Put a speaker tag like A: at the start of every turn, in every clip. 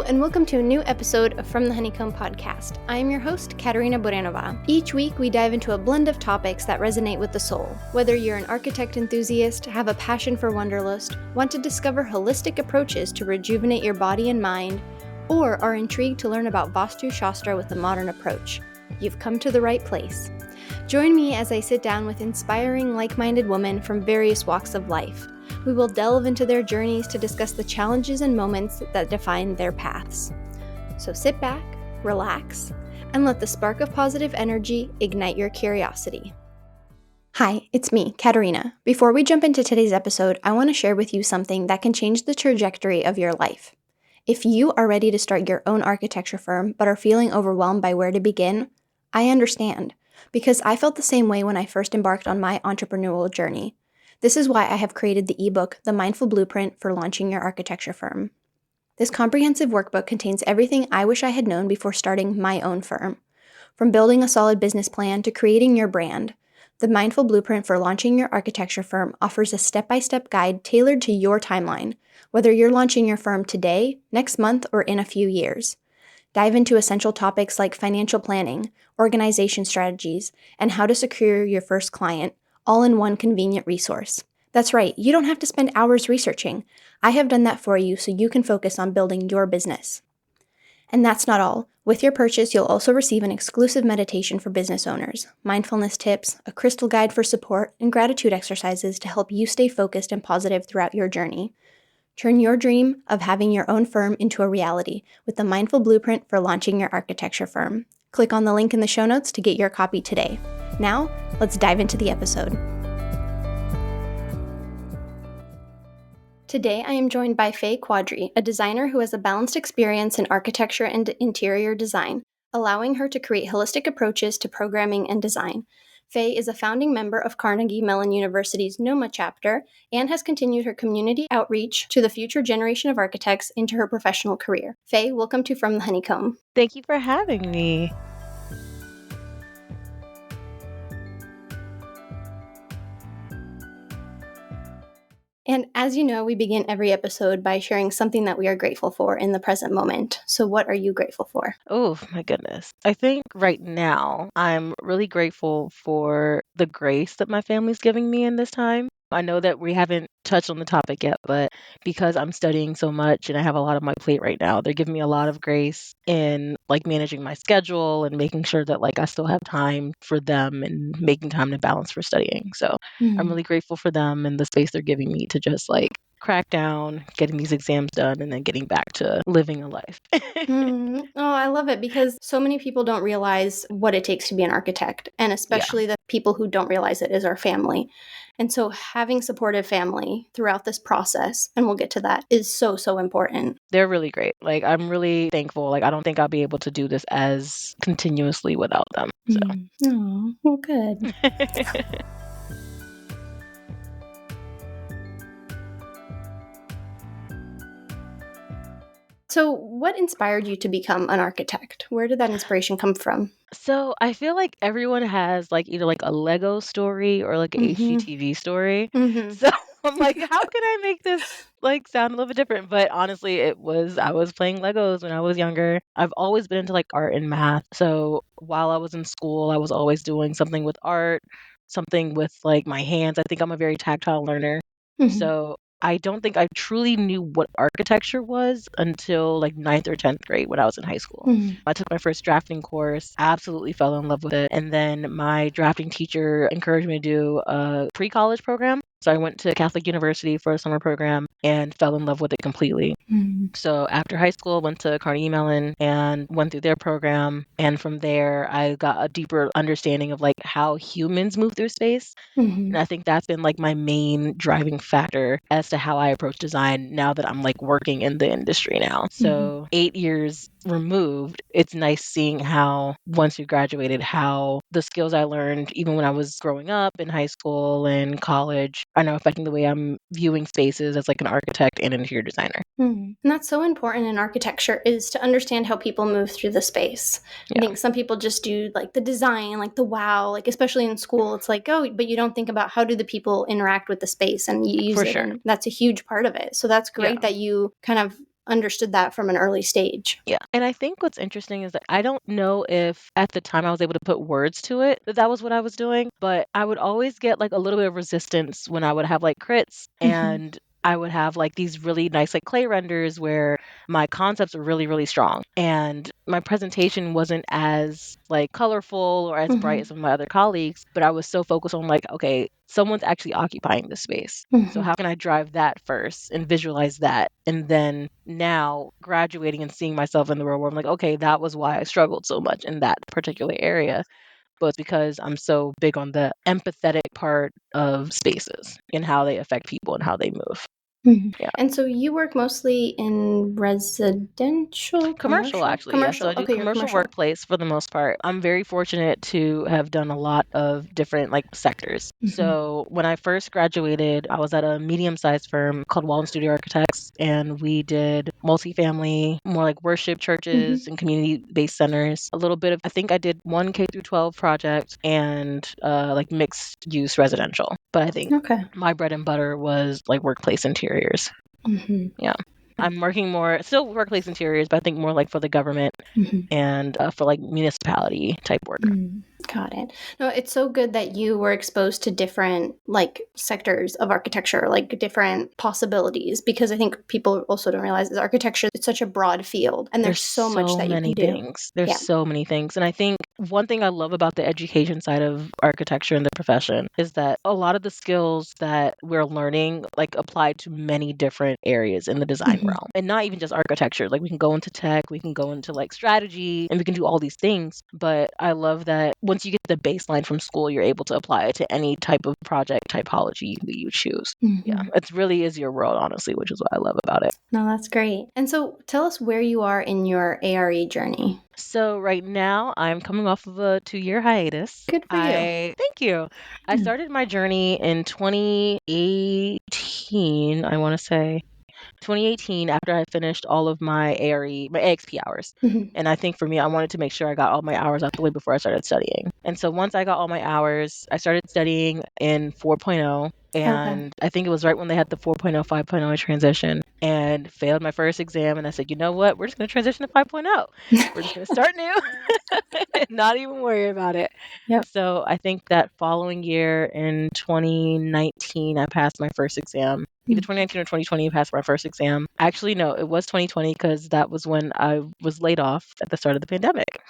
A: Hello, and welcome to a new episode of From the Honeycomb podcast. I am your host, Katerina. Each week, we dive into a blend of topics that resonate with the soul. Whether you're an architect enthusiast, have a passion for Wanderlust, want to discover holistic approaches to rejuvenate your body and mind, or are intrigued to learn about Vastu Shastra with a modern approach, you've come to the right place. Join me as I sit down with inspiring, like-minded women from various walks of life. We will delve into their journeys to discuss the challenges and moments that define their paths. So sit back, relax, and let the spark of positive energy ignite your curiosity. Hi, it's me, Katerina. Before we jump into today's episode, I want to share with you something that can change the trajectory of your life. If you are ready to start your own architecture firm but are feeling overwhelmed by where to begin, I understand, because I felt the same way when I first embarked on my entrepreneurial journey. This is why I have created the ebook, The Mindful Blueprint for Launching Your Architecture Firm. This comprehensive workbook contains everything I wish I had known before starting my own firm. From building a solid business plan to creating your brand, The Mindful Blueprint for Launching Your Architecture Firm offers a step-by-step guide tailored to your timeline, whether you're launching your firm today, next month, or in a few years. Dive into essential topics like financial planning, organization strategies, and how to secure your first client, all in one convenient resource. That's right, you don't have to spend hours researching. I have done that for you so you can focus on building your business. And that's not all. With your purchase, you'll also receive an exclusive meditation for business owners, mindfulness tips, a crystal guide for support, and gratitude exercises to help you stay focused and positive throughout your journey. Turn your dream of having your own firm into a reality with the Mindful Blueprint for Launching Your Architecture Firm. Click on the link in the show notes to get your copy today. Now, let's dive into the episode. Today, I am joined by Feyi Quadri, a designer who has a balanced experience in architecture and interior design, allowing her to create holistic approaches to programming and design. Feyi is a founding member of Carnegie Mellon University's NOMA chapter and has continued her community outreach to the future generation of architects into her professional career. Feyi, welcome to From the Honeycomb.
B: Thank you for having me.
A: And as you know, we begin every episode by sharing something that we are grateful for in the present moment. So what are you grateful for?
B: Oh, my goodness. I think right now I'm really grateful for the grace that my family's giving me in this time. I know that we haven't touched on the topic yet, but because I'm studying so much and I have a lot on my plate right now, they're giving me a lot of grace in managing my schedule and making sure that I still have time for them and making time to balance for studying. So I'm really grateful for them and the space they're giving me to just crack down, getting these exams done, and then getting back to living a life.
A: Oh, I love it because so many people don't realize what it takes to be an architect, and especially the people who don't realize it is our family. And so having supportive family throughout this process, and we'll get to that, is so, so important.
B: They're really great. I'm really thankful. I don't think I'll be able to do this as continuously without them. So.
A: Oh, well, good. So what inspired you to become an architect? Where did that inspiration come from?
B: So I feel like everyone has either a Lego story or an HGTV story. So I'm how can I make this sound a little bit different? But honestly, I was playing Legos when I was younger. I've always been into art and math. So while I was in school, I was always doing something with art, something with my hands. I think I'm a very tactile learner. So I don't think I truly knew what architecture was until 9th or 10th grade when I was in high school. I took my first drafting course, absolutely fell in love with it. And then my drafting teacher encouraged me to do a pre-college program. So I went to Catholic University for a summer program and fell in love with it completely. So after high school, went to Carnegie Mellon and went through their program. And from there, I got a deeper understanding of how humans move through space. And I think that's been my main driving factor as to how I approach design now that I'm working in the industry now. So 8 years removed, it's nice seeing how once you graduated, how the skills I learned even when I was growing up in high school and college are now affecting the way I'm viewing spaces as an architect and interior designer.
A: And that's so important in architecture, is to understand how people move through the space. I think some people just do the design, the wow, especially in school, it's oh, but you don't think about how do the people interact with the space and you use
B: For
A: it.
B: sure.
A: And that's a huge part of it. So that's great that you kind of understood that from an early stage.
B: Yeah. And I think what's interesting is that I don't know if at the time I was able to put words to it that was what I was doing, but I would always get like a little bit of resistance when I would have like crits and I would have like these really nice like clay renders where my concepts were really, really strong. And my presentation wasn't as like colorful or as bright as some of my other colleagues, but I was so focused on like, okay, someone's actually occupying this space. So how can I drive that first and visualize that? And then now graduating and seeing myself in the real world, I'm like, okay, that was why I struggled so much in that particular area. But it's because I'm so big on the empathetic part of spaces and how they affect people and how they move. Yeah.
A: And so you work mostly in residential,
B: Commercial, actually, yeah. So
A: commercial.
B: I do
A: Okay, you're
B: commercial
A: commercial.
B: workplace for the most part. I'm very fortunate to have done a lot of different like sectors. So when I first graduated, I was at a medium-sized firm called Walton Studio Architects, and we did multifamily, more like worship churches and community-based centers. A little bit of, I think I did one K through 12 project and like mixed-use residential. But I think my bread and butter was like workplace interiors. Yeah. I'm working more, still workplace interiors, but I think more like for the government and for like municipality type work.
A: Got it. No, it's so good that you were exposed to different like sectors of architecture, like different possibilities, because I think people also don't realize is architecture, it's such a broad field and there's so much that you can do.
B: Things. There's so many things. And I think one thing I love about the education side of architecture and the profession is that a lot of the skills that we're learning like apply to many different areas in the design realm. And not even just architecture. Like we can go into tech, we can go into like strategy, and we can do all these things. But I love that once you get the baseline from school, you're able to apply it to any type of project typology that you choose. Yeah, it really is your world, honestly, which is what I love about it.
A: No, that's great. And so tell us where you are in your ARE journey.
B: So right now I'm coming off of a 2-year hiatus.
A: Good for you.
B: Thank you. I started my journey in 2018, I want to say. 2018 after I finished all of my ARE, my AXP hours. And I think for me, I wanted to make sure I got all my hours out the way before I started studying. And so once I got all my hours, I started studying in 4.0. And I think it was right when they had the 4.0, 5.0 transition and failed my first exam. And I said, you know what? We're just going to transition to 5.0. We're just going to start new and not even worry about it. So I think that following year in 2019, I passed my first exam. Either 2019 or 2020, I passed my first exam. Actually, no, it was 2020 because that was when I was laid off at the start of the pandemic.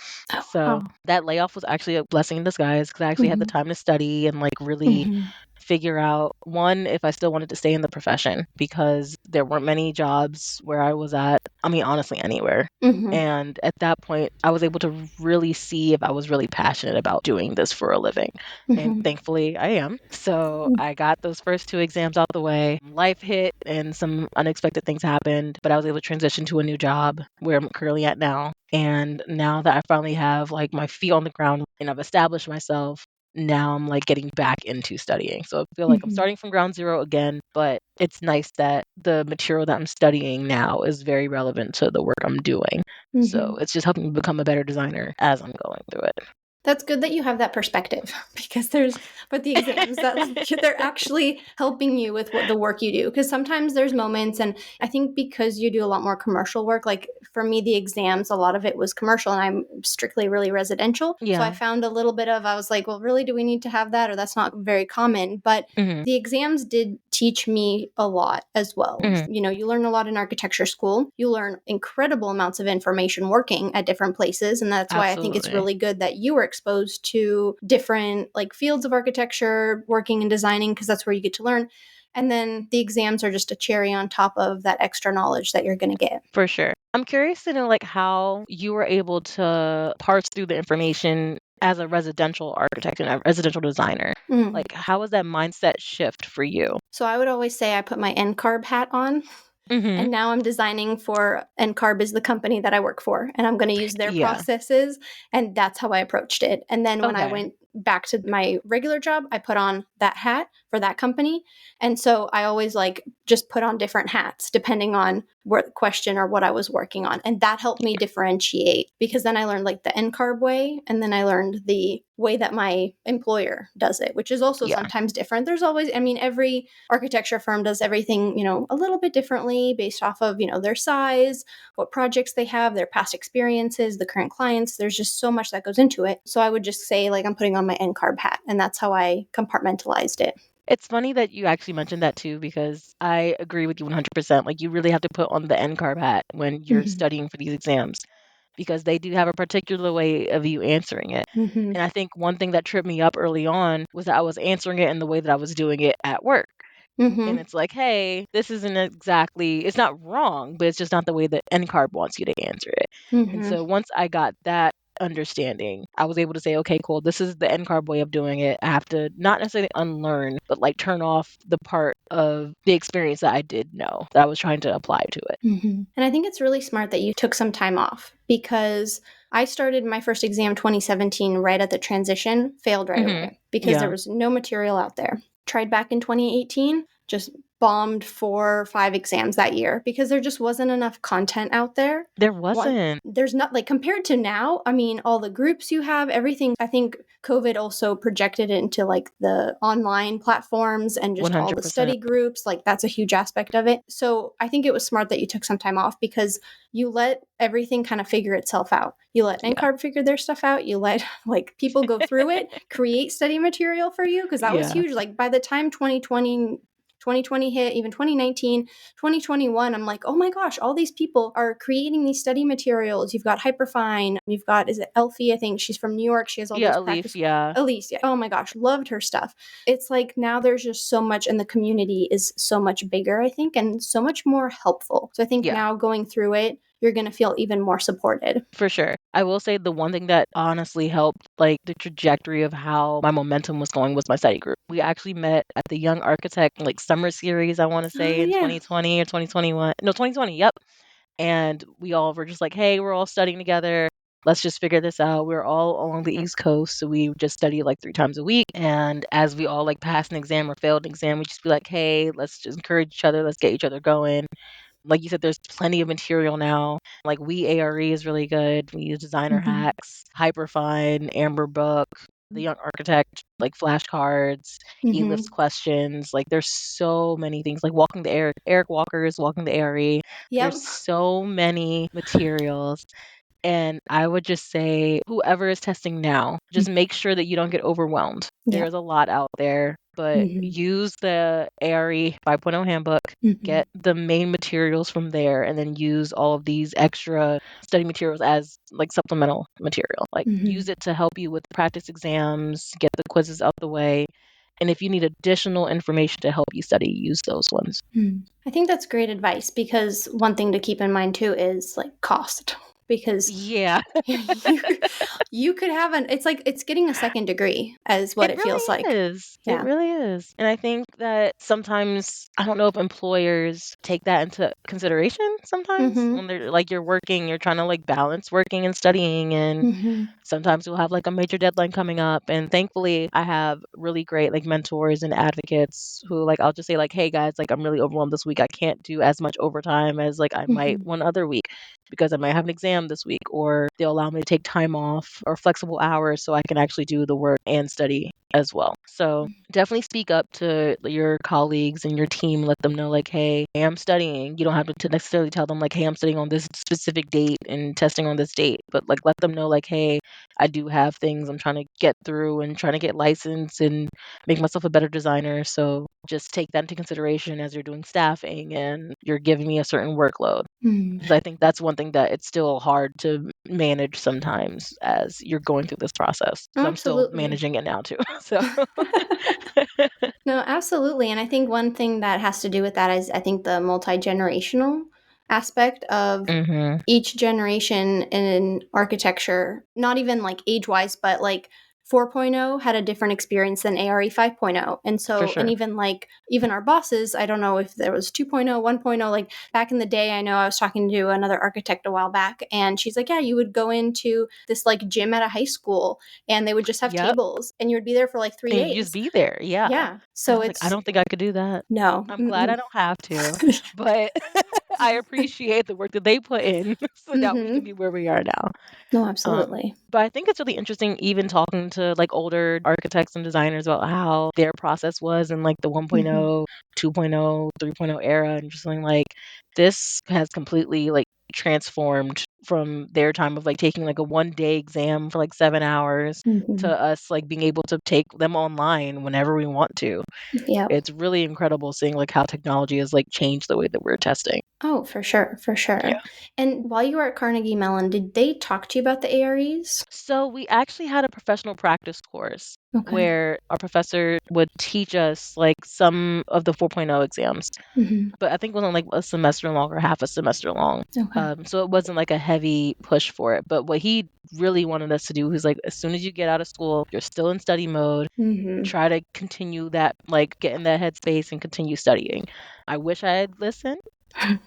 B: So that layoff was actually a blessing in disguise because I actually had the time to study and like really figure out, one, if I still wanted to stay in the profession because there weren't many jobs where I was at. I mean, honestly, anywhere. And at that point, I was able to really see if I was really passionate about doing this for a living. And thankfully, I am. So I got those first 2 exams out the way. Life hit and some unexpected things happened, but I was able to transition to a new job where I'm currently at now. And now that I finally have like my feet on the ground and I've established myself, now I'm like getting back into studying. So I feel like I'm starting from ground zero again, but it's nice that the material that I'm studying now is very relevant to the work I'm doing. So it's just helping me become a better designer as I'm going through it.
A: That's good that you have that perspective because there's, but the exams that like they're actually helping you with what the work you do. Because sometimes there's moments, and I think because you do a lot more commercial work, like for me, the exams, a lot of it was commercial and I'm strictly really residential. So I found a little bit of, I was like, well, really, do we need to have that? Or that's not very common. But the exams did teach me a lot as well. You know, you learn a lot in architecture school. You learn incredible amounts of information working at different places. And that's why I think it's really good that you were exposed to different like fields of architecture, working and designing, because that's where you get to learn. And then the exams are just a cherry on top of that extra knowledge that you're going to get.
B: For sure. I'm curious to know like how you were able to parse through the information as a residential architect and a residential designer. Like how was that mindset shift for you?
A: So I would always say I put my NCARB hat on. And now I'm designing for NCARB is the company that I work for, and I'm going to use their processes, and that's how I approached it. And then when I went back to my regular job, I put on that hat for that company. And so I always like just put on different hats depending on what the question or what I was working on. And that helped me differentiate, because then I learned like the NCARB way, and then I learned the way that my employer does it, which is also sometimes different. There's always, I mean, every architecture firm does everything, a little bit differently based off of, their size, what projects they have, their past experiences, the current clients. There's just so much that goes into it. So I would just say, like, I'm putting on my NCARB hat, and that's how I compartmentalized it.
B: It's funny that you actually mentioned that too, because I agree with you 100%. Like, you really have to put on the NCARB hat when you're studying for these exams, because they do have a particular way of you answering it. And I think one thing that tripped me up early on was that I was answering it in the way that I was doing it at work. And it's like, hey, this isn't exactly, it's not wrong, but it's just not the way that NCARB wants you to answer it. And so once I got that understanding, I was able to say, okay, cool, this is the NCARB way of doing it. I have to not necessarily unlearn, but like turn off the part of the experience that I did know that I was trying to apply to it.
A: And I think it's really smart that you took some time off, because I started my first exam 2017 right at the transition, failed right away because there was no material out there. Tried back in 2018, just bombed 4 or 5 exams that year because there just wasn't enough content out there.
B: There wasn't.
A: There's not, like, compared to now, I mean, all the groups you have, everything. I think COVID also projected it into like the online platforms and just 100%. All the study groups. Like, that's a huge aspect of it. So I think it was smart that you took some time off, because you let everything kind of figure itself out. You let NCARB figure their stuff out. You let like people go through it, create study material for you, because that was huge. Like, by the time 2020 hit, even 2019, 2021, I'm like, oh my gosh, all these people are creating these study materials. You've got Hyperfine. You've got, is it Elfie? I think she's from New York. She has all these practice. Elise, yeah. Oh my gosh, loved her stuff. It's like now there's just so much, and the community is so much bigger, I think, and so much more helpful. So I think now going through it, you're going to feel even more supported.
B: For sure. I will say the one thing that honestly helped, like, the trajectory of how my momentum was going was my study group. We actually met at the Young Architect, like, summer series, I want to say, in 2020 or 2021. No, 2020, yep. And we all were just like, hey, we're all studying together. Let's just figure this out. We're all along the East Coast, so we just study like 3 times a week. And as we all like pass an exam or failed an exam, we just be like, hey, let's just encourage each other. Let's get each other going. Like you said, there's plenty of material now. Like, ARE is really good. We use Designer Hacks, Hyperfine, Amber Book, the Young Architect, like flashcards, e-list questions. Like, there's so many things. Like Walking the Eric Walker's Walking the ARE. There's so many materials. And I would just say, whoever is testing now, just make sure that you don't get overwhelmed. There's a lot out there, but use the ARE 5.0 handbook, get the main materials from there, and then use all of these extra study materials as like supplemental material. Like, use it to help you with practice exams, get the quizzes out the way. And if you need additional information to help you study, use those ones.
A: I think that's great advice, because one thing to keep in mind too is like cost. Because you could have it's like, it's getting a second degree as what it feels like.
B: It really is. And I think that sometimes, I don't know if employers take that into consideration sometimes when they're like, you're working, you're trying to like balance working and studying, and sometimes you'll have like a major deadline coming up. And thankfully I have really great like mentors and advocates who, like, I'll just say like, hey guys, like, I'm really overwhelmed this week. I can't do as much overtime as like I might one other week, because I might have an exam this week, or they'll allow me to take time off or flexible hours so I can actually do the work and study as well. So definitely speak up to your colleagues and your team. Let them know like, hey, I'm studying. You don't have to necessarily tell them like, hey, I'm studying on this specific date and testing on this date, but like, let them know like, hey, I do have things I'm trying to get through and trying to get licensed and make myself a better designer. So just take that into consideration as you're doing staffing and you're giving me a certain workload. Because I think that's one thing that it's still hard to manage sometimes as you're going through this process. I'm still managing it now too. So
A: No, absolutely. And I think one thing that has to do with that is, I think, the multi-generational aspect of each generation in architecture, not even like age-wise, but like 4.0 had a different experience than ARE 5.0. And
B: For
A: so,
B: sure.
A: and even our bosses, I don't know if there was 2.0, 1.0, like back in the day, I know I was talking to another architect a while back, and she's like, yeah, you would go into this like gym at a high school and they would just have
B: Yep.
A: tables and you would be there for like 3
B: And you just
A: days.
B: be there. Yeah.
A: Yeah.
B: And I
A: So
B: was like, I
A: it's,
B: don't think I could do that.
A: no.
B: I'm glad I don't have to, but I appreciate the work that they put in so that we can be where we are now.
A: No, absolutely.
B: But I think it's really interesting even talking to like older architects and designers about how their process was in like the 1.0, 2.0, 3.0 era, and just saying like this has completely like transformed from their time of like taking like a 1 day exam for like 7 hours to us like being able to take them online whenever we want to.
A: Yeah.
B: It's really incredible seeing like how technology has like changed the way that we're testing.
A: Oh, for sure, for sure.
B: Yeah.
A: And while you were at Carnegie Mellon, did they talk to you about the AREs?
B: So we actually had a professional practice course
A: Okay.
B: where our professor would teach us like some of the 4.0 exams, but I think it wasn't like a semester long or half a semester long.
A: Okay.
B: So it wasn't like a heavy push for it. But what he really wanted us to do was like, as soon as you get out of school, you're still in study mode. Try to continue that, like get in that headspace and continue studying. I wish I had listened.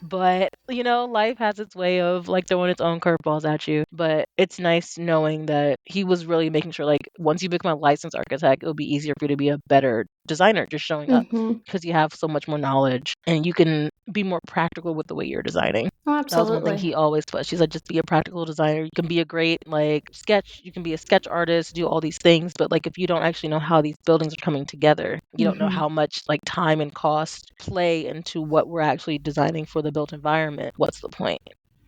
B: But, life has its way of like throwing its own curveballs at you. But it's nice knowing that he was really making sure, like, once you become a licensed architect, it'll be easier for you to be a better designer just showing up because you have so much more knowledge and you can be more practical with the way you're designing.
A: Oh,
B: That was one thing
A: absolutely.
B: he always pushed. He said, just be a practical designer. You can be a great, like, you can be a sketch artist, do all these things. But, like, if you don't actually know how these buildings are coming together, you don't know how much, like, time and cost play into what we're actually designing for the built environment, what's the point?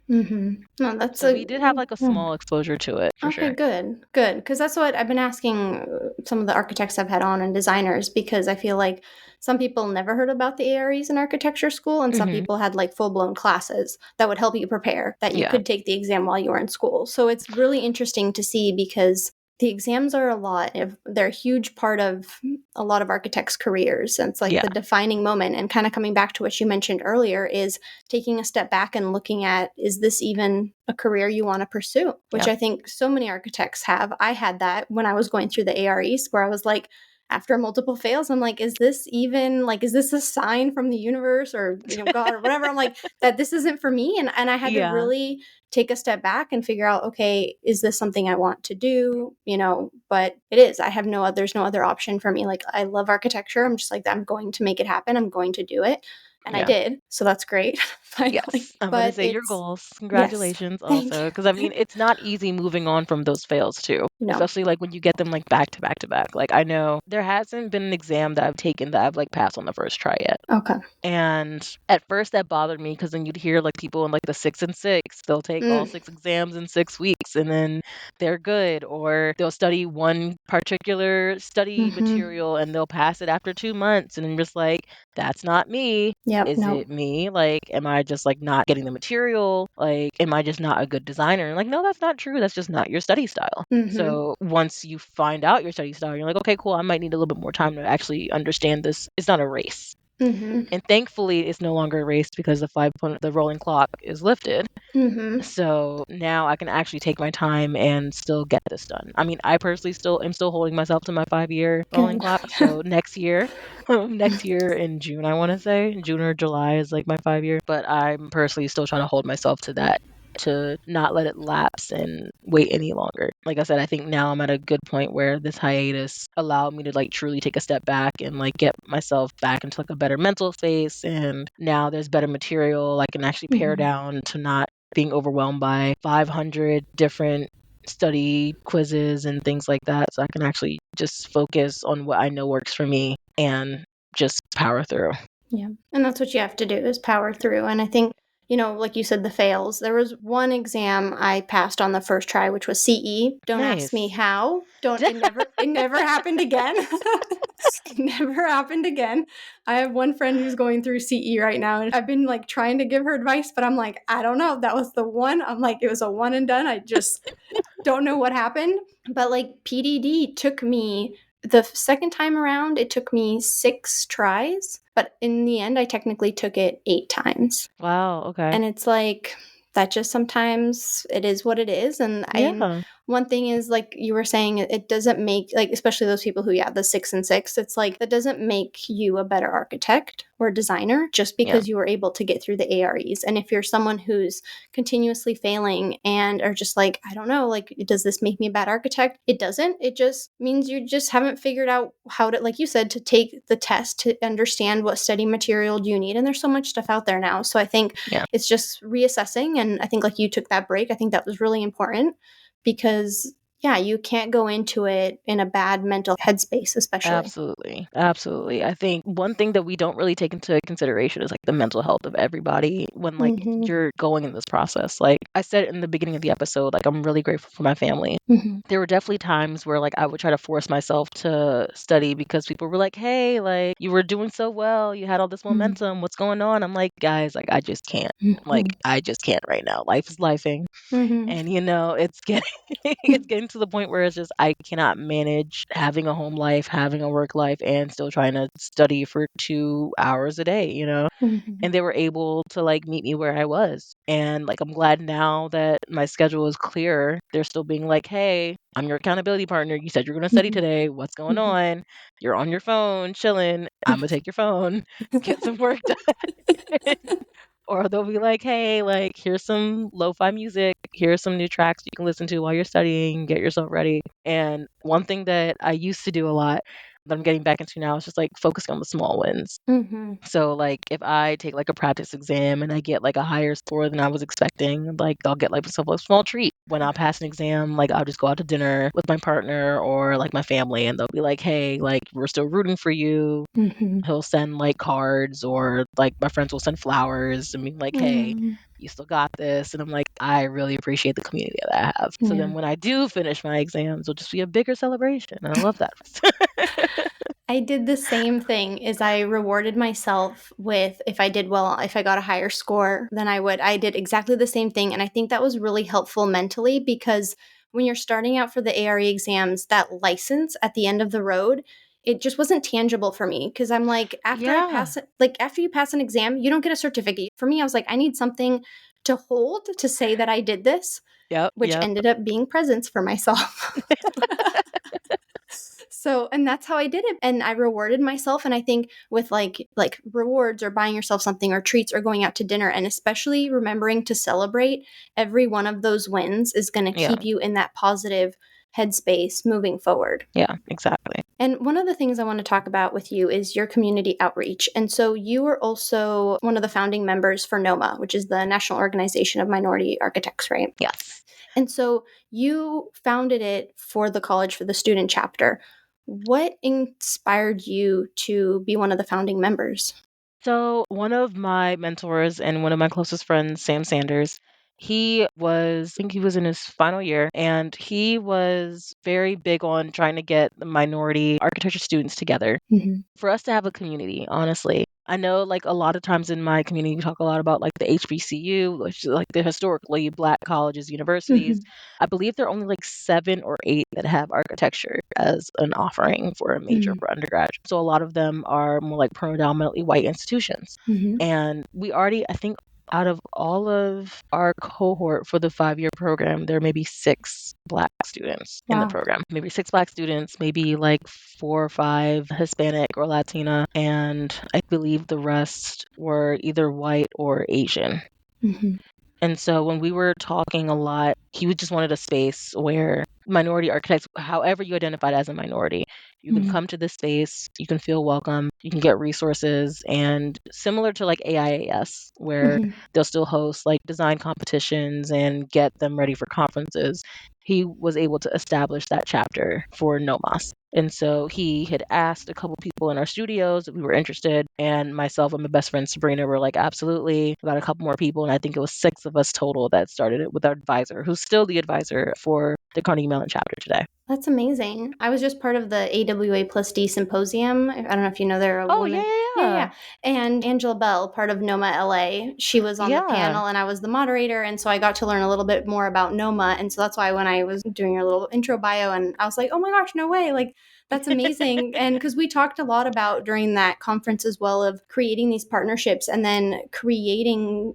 A: No, that's
B: So we did have, like, a small exposure to it, for
A: Okay,
B: sure.
A: good. Because that's what I've been asking some of the architects I've had on and designers, because I feel like some people never heard about the AREs in architecture school, and some people had like full blown classes that would help you prepare, that you
B: Yeah.
A: could take the exam while you were in school. So it's really interesting to see because the exams are they're a huge part of a lot of architects' careers. And it's like
B: Yeah.
A: the defining moment. And kind of coming back to what you mentioned earlier is taking a step back and looking at, is this even a career you want to pursue? Which
B: Yeah.
A: I think so many architects have. I had that when I was going through the AREs, where I was like, after multiple fails, I'm like, is this a sign from the universe or God or whatever? I'm like, that this isn't for me. And I had to
B: Yeah.
A: really take a step back and figure out, okay, is this something I want to do? But it is. There's no other option for me. Like, I love architecture. I'm just like, I'm going to make it happen. I'm going to do it. And I
B: Yeah.
A: did. So that's great. Finally.
B: Yes. I'm going to
A: But
B: say your
A: it's,
B: goals.
A: yes,
B: Congratulations
A: thank
B: also.
A: you.
B: Because, I mean, it's not easy moving on from those fails, too.
A: No.
B: Especially, like, when you get them, like, back to back to back. Like, I know there hasn't been an exam that I've taken that I've, like, passed on the first try yet.
A: Okay.
B: And at first that bothered me because then you'd hear like people in like the 6 and 6, they'll take all 6 exams in 6 weeks and then they're good, or they'll study one particular study material and they'll pass it after 2 months, and I'm just like, that's not me.
A: Yep.
B: Is
A: No.
B: it me? Like, am I just like not getting the material? Like, am I just not a good designer? Like, no, that's not true. That's just not your study style. So once you find out your study style, you're like, okay, cool. I might need a little bit more time to actually understand this. It's not a race. And thankfully, it's no longer a race because the rolling clock is lifted. So now I can actually take my time and still get this done. I mean, I personally am still holding myself to my 5-year rolling clock. So next year, in June, I want to say June or July is like my 5 year. But I'm personally still trying to hold myself to that, to not let it lapse and wait any longer. Like I said, I think now I'm at a good point where this hiatus allowed me to like truly take a step back and like get myself back into like a better mental space. And now there's better material I can actually pare down to not being overwhelmed by 500 different study quizzes and things like that. So I can actually just focus on what I know works for me and just power through.
A: Yeah. And that's what you have to do, is power through. And I think, like you said, the fails. There was one exam I passed on the first try, which was CE. Don't ask me
B: Nice.
A: how. It never happened again. It never happened again. I have one friend who's going through CE right now, and I've been like trying to give her advice, but I'm like, I don't know. That was the one. I'm like, it was a one and done. I just don't know what happened. But like PDD took me, the second time around, it took me 6 tries, but in the end, I technically took it 8 times.
B: Wow. Okay.
A: And it's like, that just sometimes it is what it is. And
B: Yeah.
A: one thing is, like you were saying, it doesn't make, like, especially those people who, the 6 and 6, it's like, that doesn't make you a better architect or designer just because you were able to get through the AREs. And if you're someone who's continuously failing and are just like, I don't know, like, does this make me a bad architect? It doesn't. It just means you just haven't figured out how to, like you said, to take the test to understand what study material do you need. And there's so much stuff out there now. So I think it's just reassessing. And I think, like, you took that break. I think that was really important because you can't go into it in a bad mental headspace, especially.
B: Absolutely. Absolutely. I think one thing that we don't really take into consideration is like the mental health of everybody when like you're going in this process. Like I said in the beginning of the episode, like I'm really grateful for my family. There were definitely times where like I would try to force myself to study because people were like, hey, like you were doing so well. You had all this momentum. What's going on? I'm like, guys, like I just can't. Like I just can't right now. Life is lifing. And it's getting it's getting to the point where it's just I cannot manage having a home life, having a work life, and still trying to study for 2 hours a day, And they were able to like meet me where I was. And like I'm glad now that my schedule is clear. They're still being like, hey, I'm your accountability partner. You said you're gonna study today. What's going on? You're on your phone, chilling. I'm gonna take your phone, get some work done. Or they'll be like, hey, like, here's some lo-fi music. Here's some new tracks you can listen to while you're studying. Get yourself ready. And one thing that I used to do a lot that I'm getting back into now is just like focusing on the small wins. So like if I take like a practice exam and I get like a higher score than I was expecting, like I'll get like myself a small treat. When I pass an exam, like I'll just go out to dinner with my partner or like my family and they'll be like, hey, like we're still rooting for you. He'll send like cards or like my friends will send flowers and be like, hey, you still got this. And I'm like, I really appreciate the community that I have. So then when I do finish my exams, it'll just be a bigger celebration. And I love that.
A: I did the same thing is I rewarded myself with, if I did well, if I got a higher score than I did exactly the same thing. And I think that was really helpful mentally because when you're starting out for the ARE exams, that license at the end of the road, it just wasn't tangible for me because I'm like, after I pass it, like after you pass an exam, you don't get a certificate. For me, I was like, I need something to hold to say that I did this, which ended up being presents for myself. So, and that's how I did it. And I rewarded myself. And I think with like rewards or buying yourself something or treats or going out to dinner and especially remembering to celebrate every one of those wins is going to keep you in that positive headspace moving forward.
B: Yeah, exactly.
A: And one of the things I want to talk about with you is your community outreach. And so you were also one of the founding members for NOMA, which is the National Organization of Minority Architects, right?
B: Yes.
A: And so you founded it for the college, for the student chapter. What inspired you to be one of the founding members?
B: So one of my mentors and one of my closest friends, Sam Sanders, I think he was in his final year, and he was very big on trying to get the minority architecture students together for us to have a community, honestly. I know like a lot of times in my community, we talk a lot about like the HBCU, which is like the historically Black colleges, universities. I believe there are only like 7 or 8 that have architecture as an offering for a major for undergrad. So a lot of them are more like predominantly white institutions. And we already, I think, out of all of our cohort for the 5-year program, there may be 6 Black students in the program. Maybe 6 Black students, maybe like 4 or 5 Hispanic or Latina, and I believe the rest were either white or Asian. And so when we were talking a lot, he just wanted a space where minority architects, however you identified as a minority, you can come to this space, you can feel welcome, you can get resources, and similar to like AIAS, where they'll still host like design competitions and get them ready for conferences. He was able to establish that chapter for NOMAS. And so he had asked a couple people in our studios if we were interested, and myself and my best friend Sabrina were like, absolutely. We got a couple more people, and I think it was 6 of us total that started it with our advisor, who's still the advisor for the Carnegie Mellon chapter today.
A: That's amazing. I was just part of the AWA plus D symposium. I don't know if you know, they're a woman. Yeah. And Angela Bell, part of NOMA LA, she was on the panel and I was the moderator. And so I got to learn a little bit more about NOMA. And so that's why when I was doing your little intro bio and I was like, oh my gosh, no way. Like That's amazing. And because we talked a lot about during that conference as well of creating these partnerships and then creating,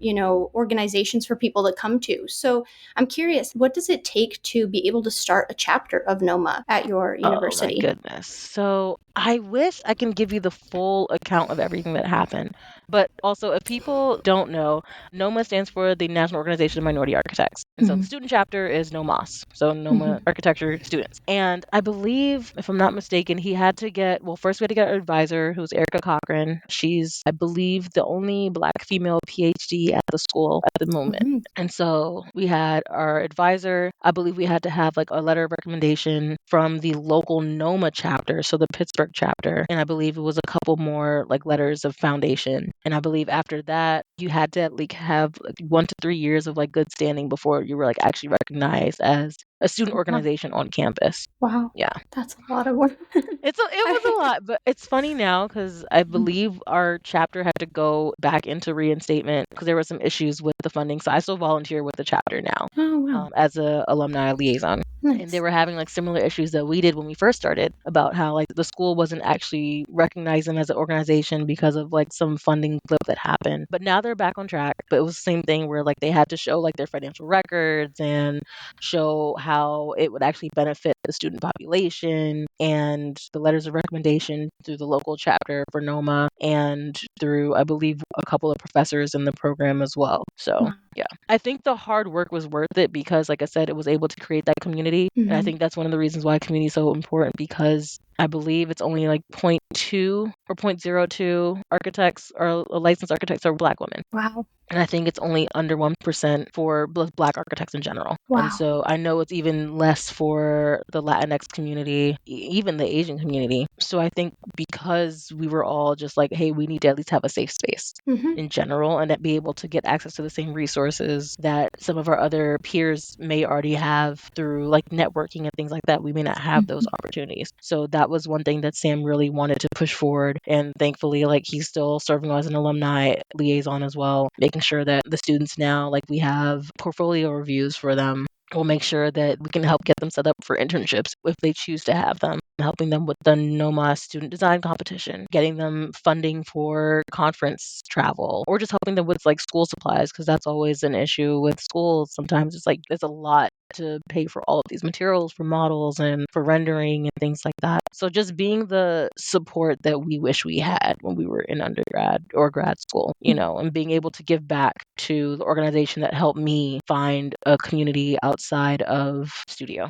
A: organizations for people to come to. So I'm curious, what does it take to be able to start a chapter of NOMA at your
B: Oh my
A: university?
B: goodness. So I wish I can give you the full account of everything that happened. But also, if people don't know, NOMA stands for the National Organization of Minority Architects. And so the student chapter is NOMAS, so NOMA Architecture Students. And I believe, if I'm not mistaken, he had to get, well, first we had to get our advisor, who's Erica Cochran. She's, I believe, the only Black female PhD at the school at the moment. And so we had our advisor. I believe we had to have like a letter of recommendation from the local NOMA chapter, so the Pittsburgh chapter. And I believe it was a couple more like letters of foundation. And I believe after that, you had to like have like 1 to 3 years of like good standing before you were like actually recognized as a student organization on campus.
A: Wow.
B: Yeah.
A: That's a lot of work.
B: It was a lot, but it's funny now because I believe our chapter had to go back into reinstatement because there were some issues with the funding. So I still volunteer with the chapter now
A: Oh, wow.
B: as a alumni liaison. And they
A: Nice.
B: were having like similar issues that we did when we first started about how like the school wasn't actually recognizing them as an organization because of like some funding flip that happened. But now they're back on track. But it was the same thing where like they had to show like their financial records and show how it would actually benefit the student population and the letters of recommendation through the local chapter for NOMA and through, I believe, a couple of professors in the program as well. So, yeah, I think the hard work was worth it because, like I said, it was able to create that community. And I think that's one of the reasons why community is so important because I believe it's only like 0.2 or 0.02 architects or licensed architects are Black women.
A: Wow.
B: And I think it's only under 1% for Black architects in general.
A: Wow.
B: And so I know it's even less for the Latinx community, even the Asian community. So I think because we were all just like, hey, we need to at least have a safe space in general and that be able to get access to the same resources that some of our other peers may already have through like networking and things like that. We may not have those opportunities. So that was one thing that Sam really wanted to push forward. And thankfully, like he's still serving as an alumni liaison as well, making sure that the students now, like we have portfolio reviews for them. We'll make sure that we can help get them set up for internships if they choose to have them, helping them with the NOMA student design competition, getting them funding for conference travel, or just helping them with like school supplies, because that's always an issue with schools. Sometimes it's like there's a lot to pay for all of these materials for models and for rendering and things like that. So just being the support that we wish we had when we were in undergrad or grad school, and being able to give back to the organization that helped me find a community outside of studio.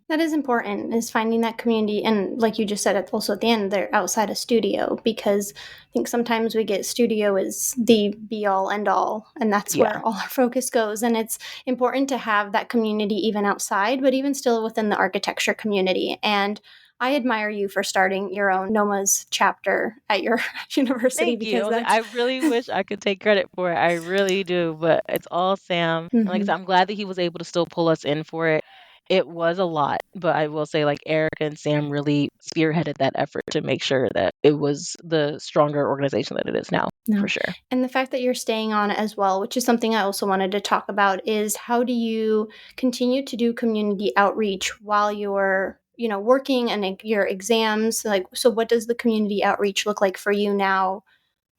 A: That is important, is finding that community. And like you just said, it's also at the end, they're outside of studio, because I think sometimes we get studio is the be all end all, and that's where all our focus goes. And it's important to have that community even outside, but even still within the architecture community. And I admire you for starting your own NOMA's chapter at your university,
B: Thank you.
A: because that's
B: I really wish I could take credit for it. I really do, but it's all Sam. And like I said, I'm glad that he was able to still pull us in for it. It was a lot, but I will say like Erica and Sam really spearheaded that effort to make sure that it was the stronger organization that it is now, for sure.
A: And the fact that you're staying on as well, which is something I also wanted to talk about, is how do you continue to do community outreach while you're working and your exams? Like, so what does the community outreach look like for you now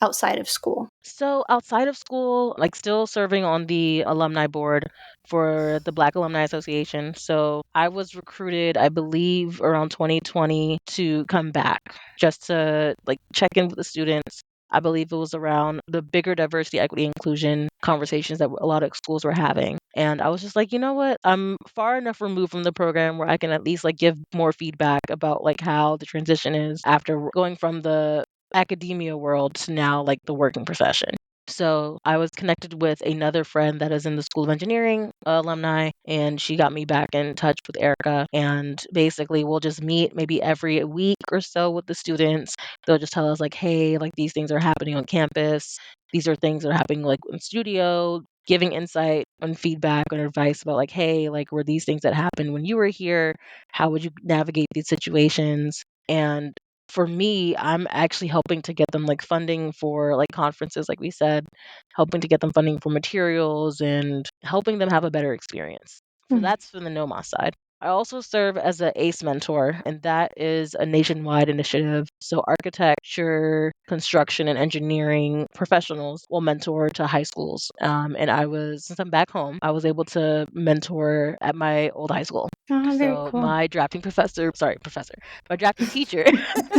A: outside of school?
B: So outside of school, like still serving on the alumni board for the Black Alumni Association. So I was recruited, I believe, around 2020 to come back just to like check in with the students. I believe it was around the bigger diversity, equity, inclusion conversations that a lot of schools were having. And I was just like, you know what? I'm far enough removed from the program where I can at least like give more feedback about like how the transition is after going from the academia world to now like the working profession. So I was connected with another friend that is in the School of Engineering alumni, and she got me back in touch with Erica. And basically, we'll just meet maybe every week or so with the students. They'll just tell us like, hey, like these things are happening on campus. These are things that are happening like in studio, giving insight and feedback and advice about like, hey, like were these things that happened when you were here? How would you navigate these situations? And for me, I'm actually helping to get them like funding for like conferences, like we said, helping to get them funding for materials and helping them have a better experience. So that's from the NOMA side. I also serve as an ACE mentor, and that is a nationwide initiative. So architecture, construction, and engineering professionals will mentor to high schools. Since I'm back home, I was able to mentor at my old high school.
A: Oh, very
B: So
A: cool.
B: my drafting teacher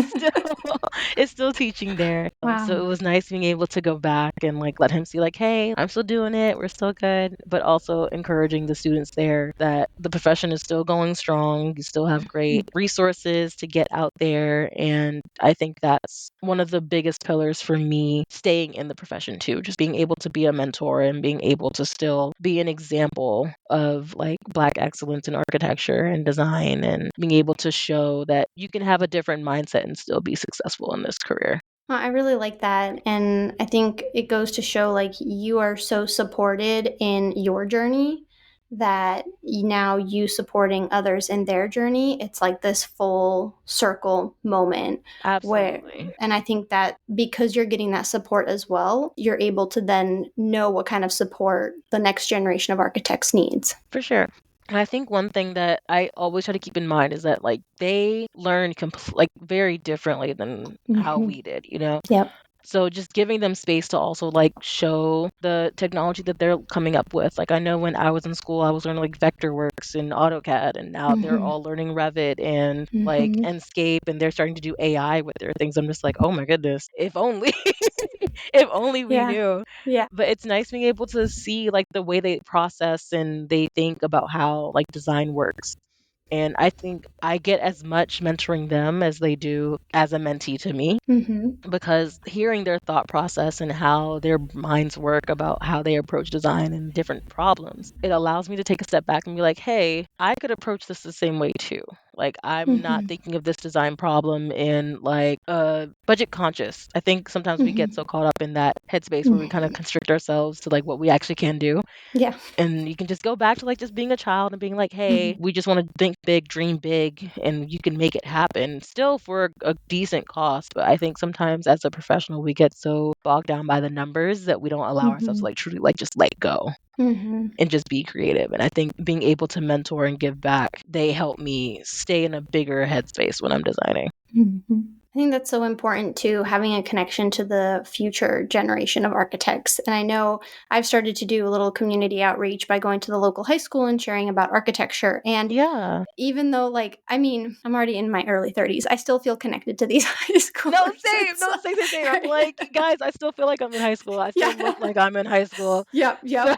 B: still is still teaching there. So
A: Wow.
B: it was nice being able to go back and like let him see like, hey, I'm still doing it. We're still good. But also encouraging the students there that the profession is still going strong. You still have great resources to get out there. And I think that's one of the biggest pillars for me staying in the profession too. Just being able to be a mentor and being able to still be an example of like Black excellence in architecture and design, and being able to show that you can have a different mindset and still be successful in this career.
A: I really like that. And I think it goes to show like you are so supported in your journey that now you supporting others in their journey, it's like this full circle moment where,
B: Absolutely.
A: and I think that because you're getting that support as well, you're able to then know what kind of support the next generation of architects needs.
B: For sure. And I think one thing that I always try to keep in mind is that like they learn like very differently than how we did, you know?
A: Yep.
B: So just giving them space to also like show the technology that they're coming up with. Like I know when I was in school, I was learning like Vectorworks and AutoCAD, and now they're all learning Revit and like Enscape, and they're starting to do AI with their things. I'm just like, oh my goodness, if only, if only we
A: Yeah.
B: knew.
A: Yeah.
B: But it's nice being able to see like the way they process and they think about how like design works. And I think I get as much mentoring them as they do as a mentee to me, because hearing their thought process and how their minds work about how they approach design and different problems, it allows me to take a step back and be like, hey, I could approach this the same way too. Like, I'm not thinking of this design problem in like budget conscious. I think sometimes we get so caught up in that headspace where we kind of constrict ourselves to like what we actually can do.
A: Yeah.
B: And you can just go back to like just being a child and being like, hey, we just want to think big, dream big, and you can make it happen still for a decent cost. But I think sometimes as a professional, we get so bogged down by the numbers that we don't allow ourselves to like truly like just let go and just be creative. And I think being able to mentor and give back, they help me stay in a bigger headspace when I'm designing.
A: I think that's so important too, having a connection to the future generation of architects. And I know I've started to do a little community outreach by going to the local high school and sharing about architecture. And
B: Yeah.
A: even though, like, I mean, I'm already in my early 30s, I still feel connected to these high schoolers.
B: No, same. No, same. I'm like, guys, I still feel like I'm in high school. I still look like I'm in high school.
A: Yep.
B: So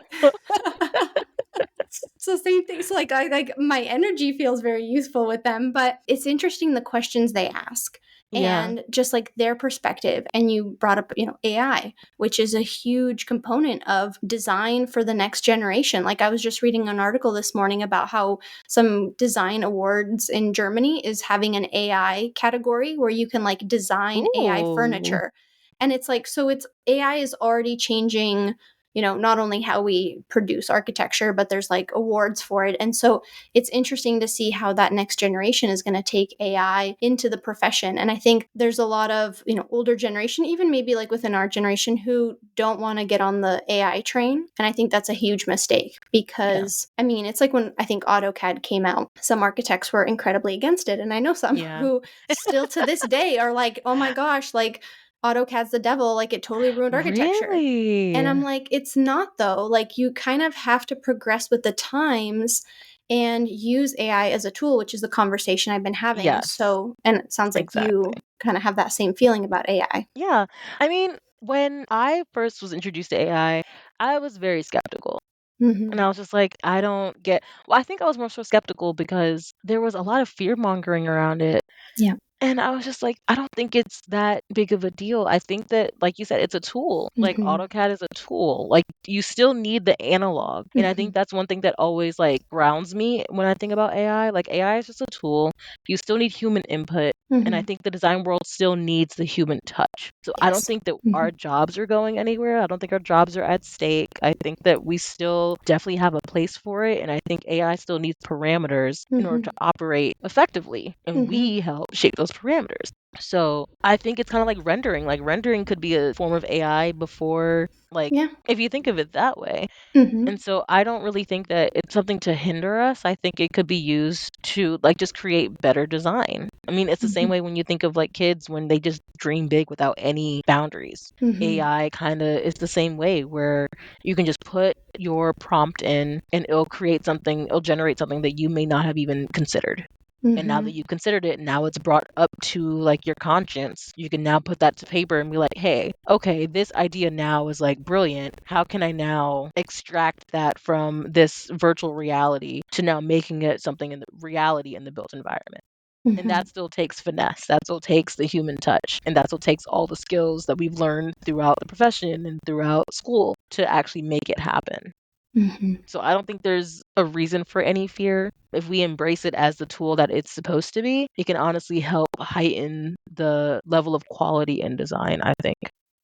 A: So same thing. So I like my energy feels very useful with them, but it's interesting the questions they ask.
B: yeah.
A: And just like their perspective. And you brought up, AI, which is a huge component of design for the next generation. Like I was just reading an article this morning about how some design awards in Germany is having an AI category where you can like design AI
B: Ooh.
A: furniture. And it's like, so it's AI is already changing, not only how we produce architecture, but there's like awards for it. And so it's interesting to see how that next generation is going to take AI into the profession. And I think there's a lot of, older generation, even maybe like within our generation, who don't want to get on the AI train. And I think that's a huge mistake because, I mean, it's like when I think AutoCAD came out, some architects were incredibly against it. And I know some who still to this day are like, oh my gosh, like AutoCAD's the devil, like it totally ruined architecture.
B: Really?
A: And I'm like, it's not though. Like you kind of have to progress with the times and use AI as a tool, which is the conversation I've been having.
B: Yes.
A: So, and it sounds like
B: Exactly.
A: you kind of have that same feeling about AI.
B: Yeah. I mean, when I first was introduced to AI, I was very skeptical. And I was just like, I don't get. Well, I think I was more so skeptical because there was a lot of fear mongering around it.
A: Yeah.
B: And I was just like, I don't think it's that big of a deal. I think that, like you said, it's a tool. Like AutoCAD is a tool. Like you still need the analog. And I think that's one thing that always like grounds me when I think about AI. Like AI is just a tool. You still need human input. And I think the design world still needs the human touch. So I don't think that our jobs are going anywhere. I don't think our jobs are at stake. I think that we still definitely have a place for it. And I think AI still needs parameters in order to operate effectively. And we help shape those parameters. So I think it's kind of like rendering. Like rendering could be a form of AI before, like,
A: Yeah.
B: if you think of it that way.
A: Mm-hmm.
B: And so I don't really think that it's something to hinder us. I think it could be used to like just create better design. I mean, it's the same
A: Mm-hmm.
B: way when you think of like kids when they just dream big without any boundaries.
A: Mm-hmm.
B: AI kind of is the same way where you can just put your prompt in and it'll generate something that you may not have even considered. And now
A: Mm-hmm.
B: that you've considered it, now it's brought up to like your conscience. You can now put that to paper and be like, hey, okay, this idea now is like brilliant. How can I now extract that from this virtual reality to now making it something in the reality in the built environment? And
A: Mm-hmm.
B: that still takes finesse. That still takes the human touch. And that still takes all the skills that we've learned throughout the profession and throughout school to actually make it happen.
A: Mm-hmm.
B: So I don't think there's a reason for any fear. If we embrace it as the tool that it's supposed to be, it can honestly help heighten the level of quality in design, I think.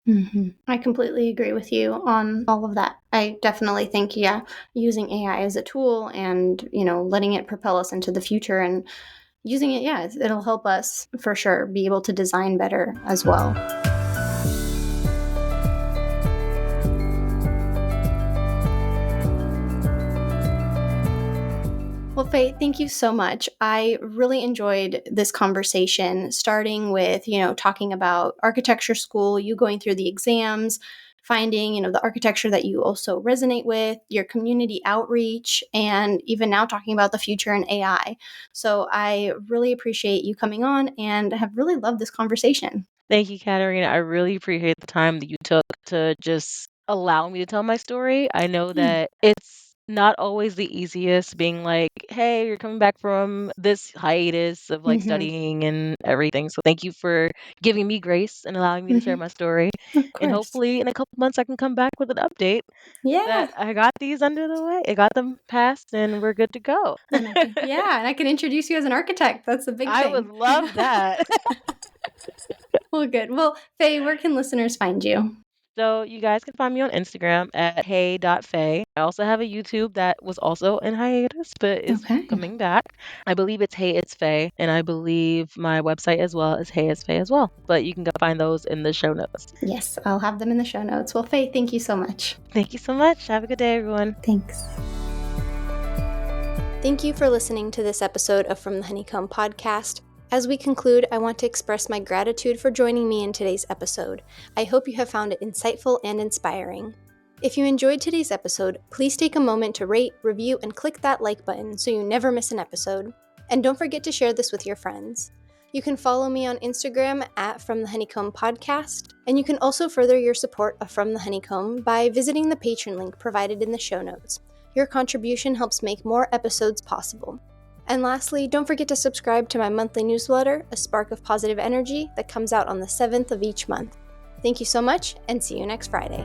A: Mm-hmm. I completely agree with you on all of that. I definitely think, yeah, using AI as a tool and, letting it propel us into the future and using it, yeah, it'll help us for sure be able to design better as well. Well, Faye, thank you so much. I really enjoyed this conversation, starting with, talking about architecture school, you going through the exams, finding, the architecture that you also resonate with, your community outreach, and even now talking about the future in AI. So I really appreciate you coming on and have really loved this conversation.
B: Thank you, Katerina. I really appreciate the time that you took to just allow me to tell my story. I know
A: Yeah.
B: that it's not always the easiest being like, hey, you're coming back from this hiatus of like
A: Mm-hmm.
B: studying and everything. So thank you for giving me grace and allowing me to share
A: Mm-hmm.
B: my story.
A: Of
B: And
A: course.
B: hopefully in a couple months I can come back with an update
A: Yeah.
B: that I got these under the way. I got them passed and we're good to go.
A: And I can introduce you as an architect. That's a big
B: I would
A: thing.
B: love that.
A: Well, good. Well, Faye, where can listeners find you?
B: So you guys can find me on Instagram at hey.faye. I also have a YouTube that was also in hiatus but is
A: Okay.
B: coming back. I believe it's Hey It's Faye, and I believe my website as well is Hey It's Faye as well. But you can go find those in the show notes.
A: Yes, I'll have them in the show notes. Well, Faye, thank you so much.
B: Thank you so much. Have a good day, everyone.
A: Thanks. Thank you for listening to this episode of From the Honeycomb podcast. As we conclude, I want to express my gratitude for joining me in today's episode. I hope you have found it insightful and inspiring. If you enjoyed today's episode, please take a moment to rate, review, and click that like button so you never miss an episode. And don't forget to share this with your friends. You can follow me on Instagram at From the Honeycomb Podcast, and you can also further your support of From the Honeycomb by visiting the Patreon link provided in the show notes. Your contribution helps make more episodes possible. And lastly, don't forget to subscribe to my monthly newsletter, A Spark of Positive Energy, that comes out on the 7th of each month. Thank you so much, and see you next Friday.